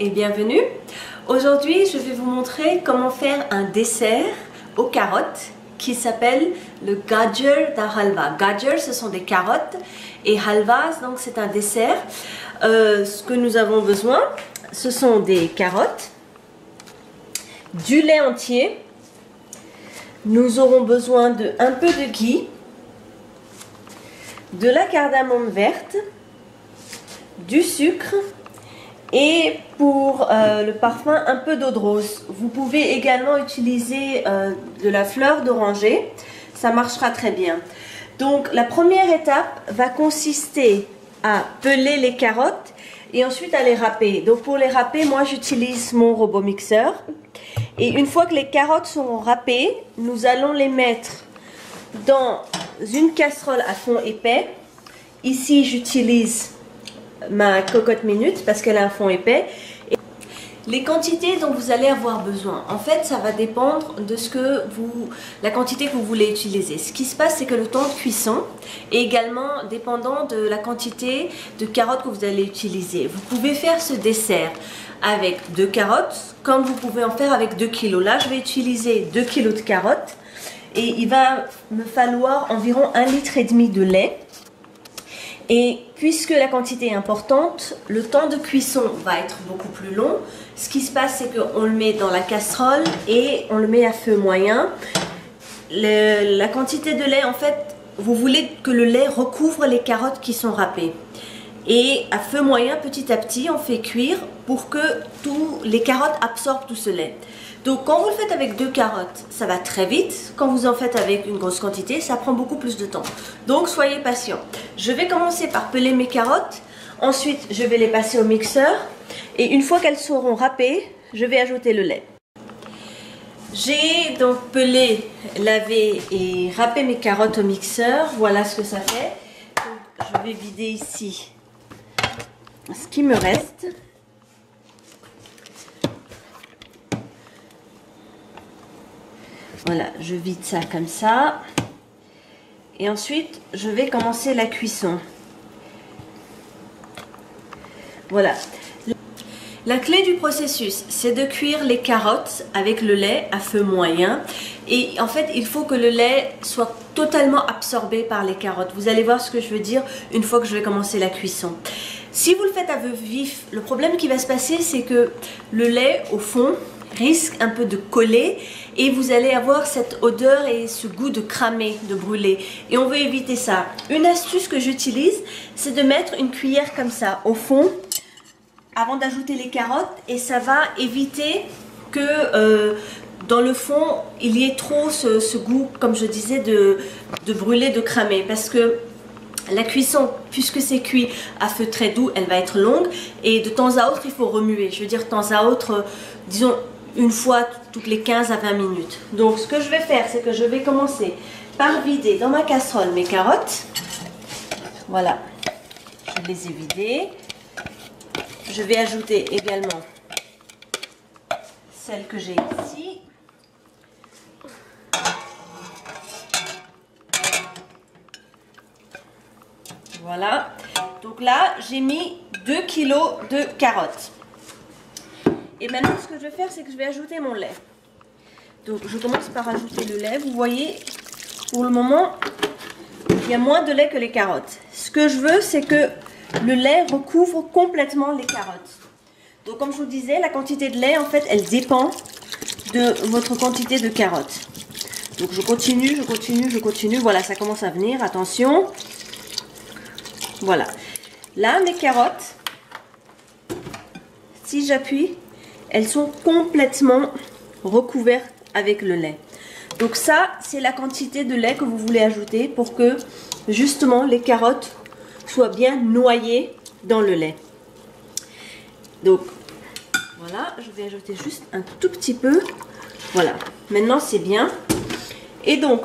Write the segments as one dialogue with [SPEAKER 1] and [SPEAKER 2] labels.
[SPEAKER 1] et bienvenue. Aujourd'hui, je vais vous montrer comment faire un dessert aux carottes qui s'appelle le gajar da halva. Gajar, ce sont des carottes et halva, donc c'est un dessert. Ce que nous avons besoin, ce sont des carottes, du lait entier. Nous aurons besoin de un peu de ghee, de la cardamome verte, du sucre et pour le parfum un peu d'eau de rose. Vous pouvez également utiliser de la fleur d'oranger, ça marchera très bien. Donc la première étape va consister à peler les carottes et ensuite à les râper. Donc pour les râper, moi j'utilise mon robot mixeur. Et une fois que les carottes seront râpées, nous allons les mettre dans une casserole à fond épais. Ici j'utilise ma cocotte minute parce qu'elle a un fond épais. Et les quantités dont vous allez avoir besoin, en fait ça va dépendre de la quantité que vous voulez utiliser. Ce qui se passe, c'est que le temps de cuisson est également dépendant de la quantité de carottes que vous allez utiliser. Vous pouvez faire ce dessert avec 2 carottes comme vous pouvez en faire avec 2 kilos. Là je vais utiliser 2 kilos de carottes et il va me falloir environ 1,5 litre de lait. Et puisque la quantité est importante, le temps de cuisson va être beaucoup plus long. Ce qui se passe, c'est qu'on le met dans la casserole et on le met à feu moyen. La quantité de lait, en fait, vous voulez que le lait recouvre les carottes qui sont râpées. Et à feu moyen, petit à petit, on fait cuire pour que les carottes absorbent tout ce lait. Donc quand vous le faites avec 2 carottes, ça va très vite. Quand vous en faites avec une grosse quantité, ça prend beaucoup plus de temps. Donc soyez patient. Je vais commencer par peler mes carottes. Ensuite, je vais les passer au mixeur. Et une fois qu'elles seront râpées, je vais ajouter le lait. J'ai donc pelé, lavé et râpé mes carottes au mixeur. Voilà ce que ça fait. Donc, je vais vider ici ce qui me reste. Voilà, je vide ça comme ça. Et ensuite, je vais commencer la cuisson. Voilà. La clé du processus, c'est de cuire les carottes avec le lait à feu moyen. Et en fait, il faut que le lait soit totalement absorbé par les carottes. Vous allez voir ce que je veux dire une fois que je vais commencer la cuisson. Si vous le faites à feu vif, le problème qui va se passer, c'est que le lait, au fond, risque un peu de coller et vous allez avoir cette odeur et ce goût de cramé, de brûler. Et on veut éviter ça. Une astuce que j'utilise, c'est de mettre une cuillère comme ça au fond avant d'ajouter les carottes et ça va éviter que dans le fond il y ait trop ce goût, comme je disais, de brûler, de cramer, parce que la cuisson, puisque c'est cuit à feu très doux, elle va être longue et de temps à autre il faut remuer. Je veux dire de temps à autre, disons une fois toutes les 15 à 20 minutes. Donc ce que je vais faire, c'est que je vais commencer par vider dans ma casserole mes carottes. Voilà, je les ai vidées. Je vais ajouter également celle que j'ai ici. Voilà. Donc là, j'ai mis 2 kilos de carottes. Et maintenant, ce que je vais faire, c'est que je vais ajouter mon lait. Donc, je commence par ajouter le lait. Vous voyez, pour le moment, il y a moins de lait que les carottes. Ce que je veux, c'est que le lait recouvre complètement les carottes. Donc, comme je vous disais, la quantité de lait, en fait, elle dépend de votre quantité de carottes. Donc, je continue, je continue, je continue. Voilà, ça commence à venir. Attention. Voilà. Là, mes carottes, si j'appuie, elles sont complètement recouvertes avec le lait. Donc ça, c'est la quantité de lait que vous voulez ajouter pour que, justement, les carottes soient bien noyées dans le lait. Donc, voilà, je vais ajouter juste un tout petit peu. Voilà, maintenant c'est bien. Et donc,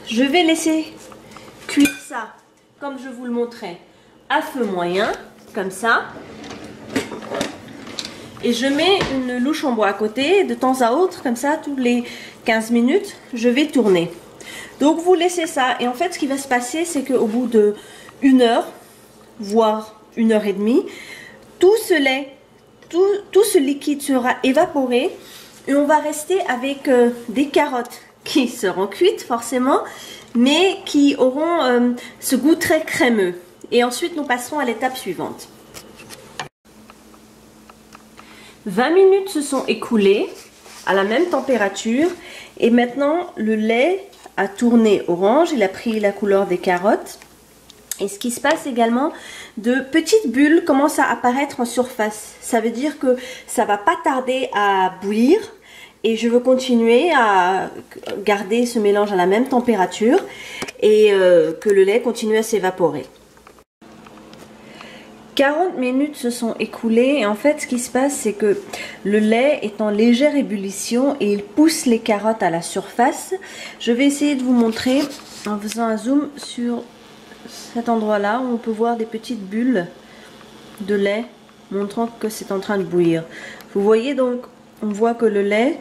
[SPEAKER 1] je vais laisser cuire ça, comme je vous le montrais, à feu moyen, comme ça. Et je mets une louche en bois à côté, de temps à autre, comme ça, tous les 15 minutes, je vais tourner. Donc vous laissez ça, et en fait ce qui va se passer, c'est qu'au bout de 1 heure, voire 1 heure et demie, tout ce lait tout ce liquide sera évaporé et on va rester avec des carottes qui seront cuites forcément, mais qui auront ce goût très crémeux. Et ensuite, nous passerons à l'étape suivante. 20 minutes se sont écoulées à la même température et maintenant le lait a tourné orange, il a pris la couleur des carottes. Et ce qui se passe également, de petites bulles commencent à apparaître en surface. Ça veut dire que ça va pas tarder à bouillir et je veux continuer à garder ce mélange à la même température et que le lait continue à s'évaporer. 40 minutes se sont écoulées et en fait ce qui se passe c'est que le lait est en légère ébullition et il pousse les carottes à la surface. Je vais essayer de vous montrer en faisant un zoom sur cet endroit là où on peut voir des petites bulles de lait montrant que c'est en train de bouillir. Vous voyez donc, on voit que le lait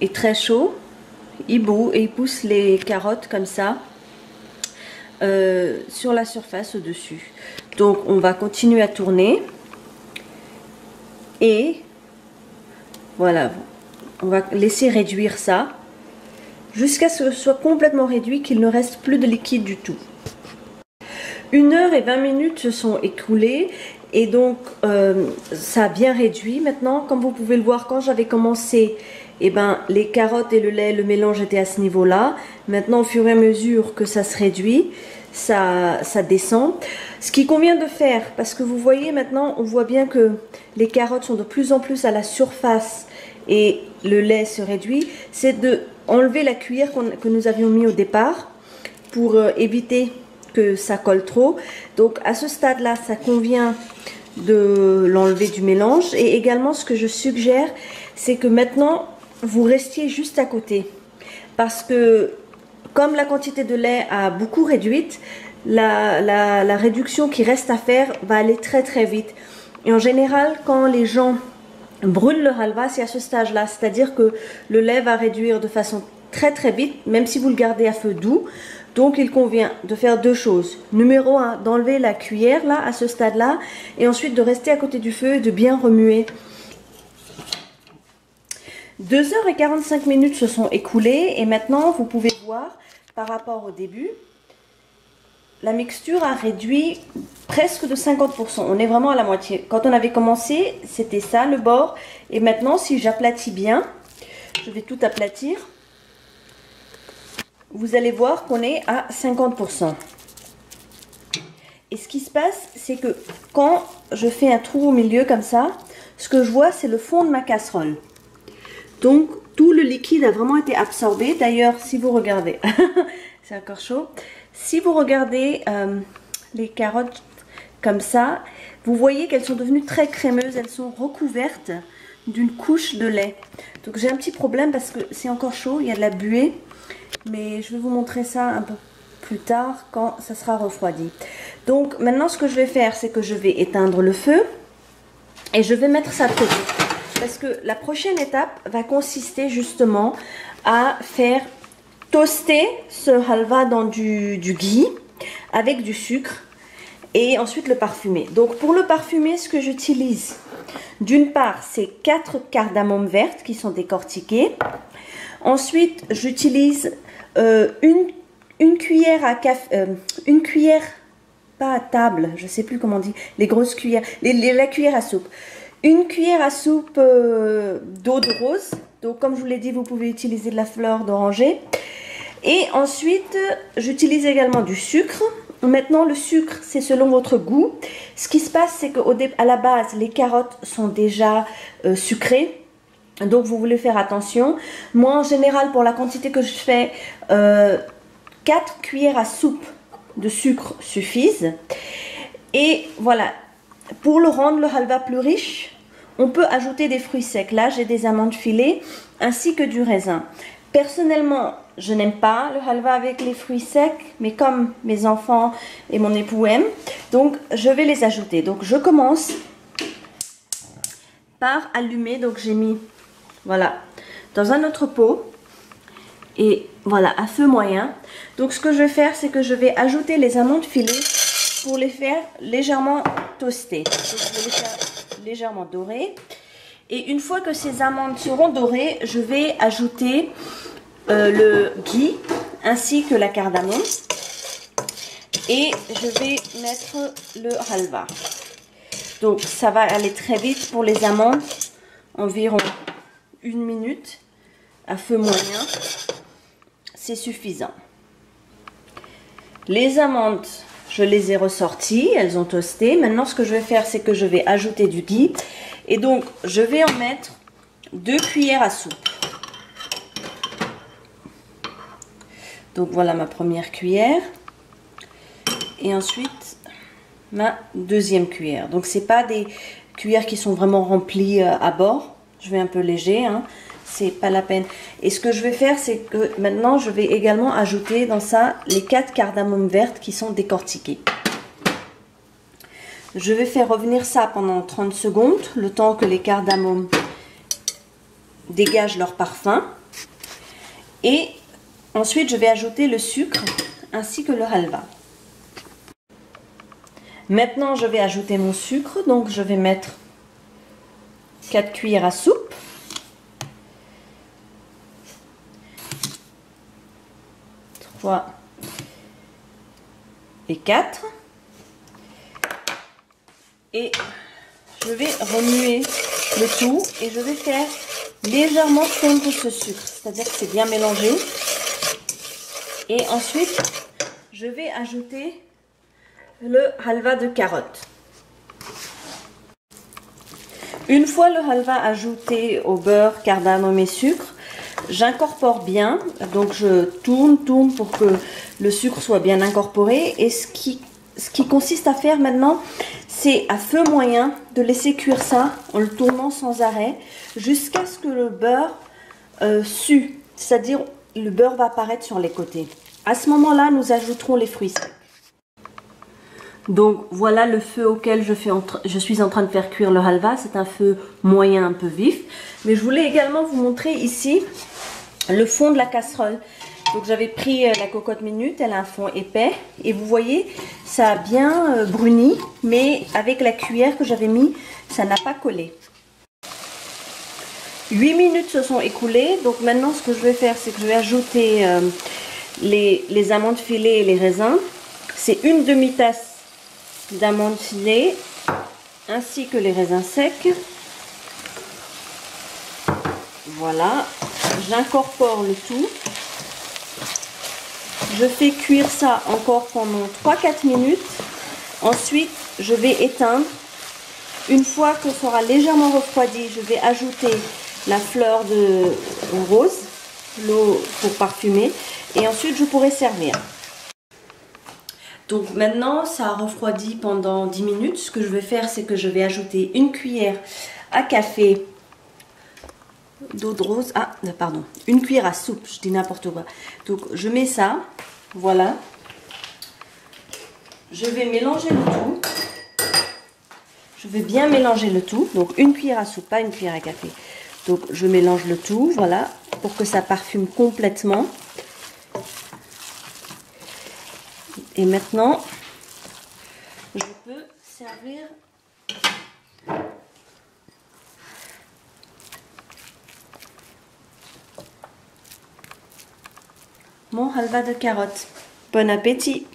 [SPEAKER 1] est très chaud, il bout et il pousse les carottes comme ça sur la surface au-dessus. Donc on va continuer à tourner et voilà, on va laisser réduire ça jusqu'à ce que ce soit complètement réduit, qu'il ne reste plus de liquide du tout. 1 heure et 20 minutes se sont écoulées et donc ça a bien réduit. Maintenant, comme vous pouvez le voir, quand j'avais commencé, eh ben, les carottes et le lait, le mélange était à ce niveau-là. Maintenant, au fur et à mesure que ça se réduit, ça descend. Ce qui convient de faire, parce que vous voyez maintenant, on voit bien que les carottes sont de plus en plus à la surface et le lait se réduit, c'est de enlever la cuillère que nous avions mis au départ pour éviter que ça colle trop. Donc à ce stade là ça convient de l'enlever du mélange. Et également ce que je suggère, c'est que maintenant vous restiez juste à côté, parce que comme la quantité de lait a beaucoup réduite, la réduction qui reste à faire va aller très très vite. Et en général quand les gens brûlent leur halva, c'est à ce stage là, c'est à dire que le lait va réduire de façon très très vite, même si vous le gardez à feu doux. Donc il convient de faire 2 choses. Numéro 1, d'enlever la cuillère là, à ce stade-là, et ensuite de rester à côté du feu et de bien remuer. 2 heures et 45 minutes se sont écoulées et maintenant vous pouvez voir par rapport au début, la mixture a réduit presque de 50%. On est vraiment à la moitié. Quand on avait commencé, c'était ça le bord. Et maintenant, si j'aplatis bien, je vais tout aplatir. Vous allez voir qu'on est à 50%. Et ce qui se passe, c'est que quand je fais un trou au milieu comme ça, ce que je vois, c'est le fond de ma casserole. Donc, tout le liquide a vraiment été absorbé. D'ailleurs, si vous regardez, c'est encore chaud. Si vous regardez les carottes comme ça, vous voyez qu'elles sont devenues très crémeuses. Elles sont recouvertes d'une couche de lait. Donc, j'ai un petit problème parce que c'est encore chaud, il y a de la buée. Mais je vais vous montrer ça un peu plus tard quand ça sera refroidi. Donc maintenant ce que je vais faire, c'est que je vais éteindre le feu et je vais mettre ça de côté. Parce que la prochaine étape va consister justement à faire toaster ce halva dans du ghee avec du sucre et ensuite le parfumer. Donc pour le parfumer, ce que j'utilise, d'une part, c'est 4 cardamome vertes qui sont décortiquées. Ensuite, j'utilise une cuillère à café, une cuillère, pas à table, je sais plus comment on dit, les grosses cuillères, la cuillère à soupe. Une cuillère à soupe d'eau de rose. Donc comme je vous l'ai dit, vous pouvez utiliser de la fleur d'oranger. Et ensuite, j'utilise également du sucre. Maintenant, le sucre, c'est selon votre goût. Ce qui se passe, c'est qu'à la base, les carottes sont déjà sucrées. Donc vous voulez faire attention. Moi en général pour la quantité que je fais, 4 cuillères à soupe de sucre suffisent. Et voilà, pour le rendre le halva plus riche, on peut ajouter des fruits secs. Là j'ai des amandes filées ainsi que du raisin. Personnellement je n'aime pas le halva avec les fruits secs, mais comme mes enfants et mon époux aiment, donc je vais les ajouter. Donc je commence par allumer, donc j'ai mis voilà, dans un autre pot et voilà, à feu moyen. Donc ce que je vais faire, c'est que je vais ajouter les amandes filées pour les faire légèrement toaster. Donc je vais les faire légèrement dorées. Et une fois que ces amandes seront dorées, je vais ajouter le ghee ainsi que la cardamome. Et je vais mettre le halva. Donc ça va aller très vite pour les amandes, environ 1 minute à feu moyen, c'est suffisant. Les amandes, je les ai ressorties, elles ont toasté. Maintenant ce que je vais faire, c'est que je vais ajouter du ghee. Et donc je vais en mettre 2 cuillères à soupe. Donc voilà ma première cuillère. Et ensuite ma deuxième cuillère. Donc c'est pas des cuillères qui sont vraiment remplies à bord. Je vais un peu léger, hein. C'est pas la peine. Et ce que je vais faire, c'est que maintenant je vais également ajouter dans ça les 4 cardamomes vertes qui sont décortiquées. Je vais faire revenir ça pendant 30 secondes, le temps que les cardamomes dégagent leur parfum. Et ensuite je vais ajouter le sucre ainsi que le halva. Maintenant je vais ajouter mon sucre, donc je vais mettre 4 cuillères à soupe. Et 4. Et je vais remuer le tout et je vais faire légèrement fondre ce sucre, c'est-à-dire que c'est bien mélangé. Et ensuite, je vais ajouter le halva de carotte. Une fois le halva ajouté au beurre, cardamome et sucre, j'incorpore bien, donc je tourne pour que le sucre soit bien incorporé. Et ce qui consiste à faire maintenant, c'est à feu moyen de laisser cuire ça en le tournant sans arrêt jusqu'à ce que le beurre sue, c'est-à-dire le beurre va apparaître sur les côtés. À ce moment-là, nous ajouterons les fruits secs. Donc voilà le feu auquel je suis en train de faire cuire le halva. C'est un feu moyen, un peu vif. Mais je voulais également vous montrer ici le fond de la casserole. Donc j'avais pris la cocotte minute, elle a un fond épais. Et vous voyez, ça a bien bruni. Mais avec la cuillère que j'avais mis, ça n'a pas collé. 8 minutes se sont écoulées. Donc maintenant ce que je vais faire, c'est que je vais ajouter les amandes filées et les raisins. C'est une demi-tasse d'amandes filées ainsi que les raisins secs. Voilà, j'incorpore le tout. Je fais cuire ça encore pendant 3-4 minutes. Ensuite, je vais éteindre. Une fois que ça sera légèrement refroidi, je vais ajouter la fleur de rose, l'eau pour parfumer, et ensuite je pourrai servir. Donc maintenant, ça a refroidi pendant 10 minutes. Ce que je vais faire, c'est que je vais ajouter une cuillère à café d'eau de rose. Ah, pardon, une cuillère à soupe, je dis n'importe quoi. Donc je mets ça, voilà. Je vais mélanger le tout. Je vais bien mélanger le tout. Donc une cuillère à soupe, pas une cuillère à café. Donc je mélange le tout, voilà, pour que ça parfume complètement. Et maintenant, je peux servir mon halva de carotte. Bon appétit!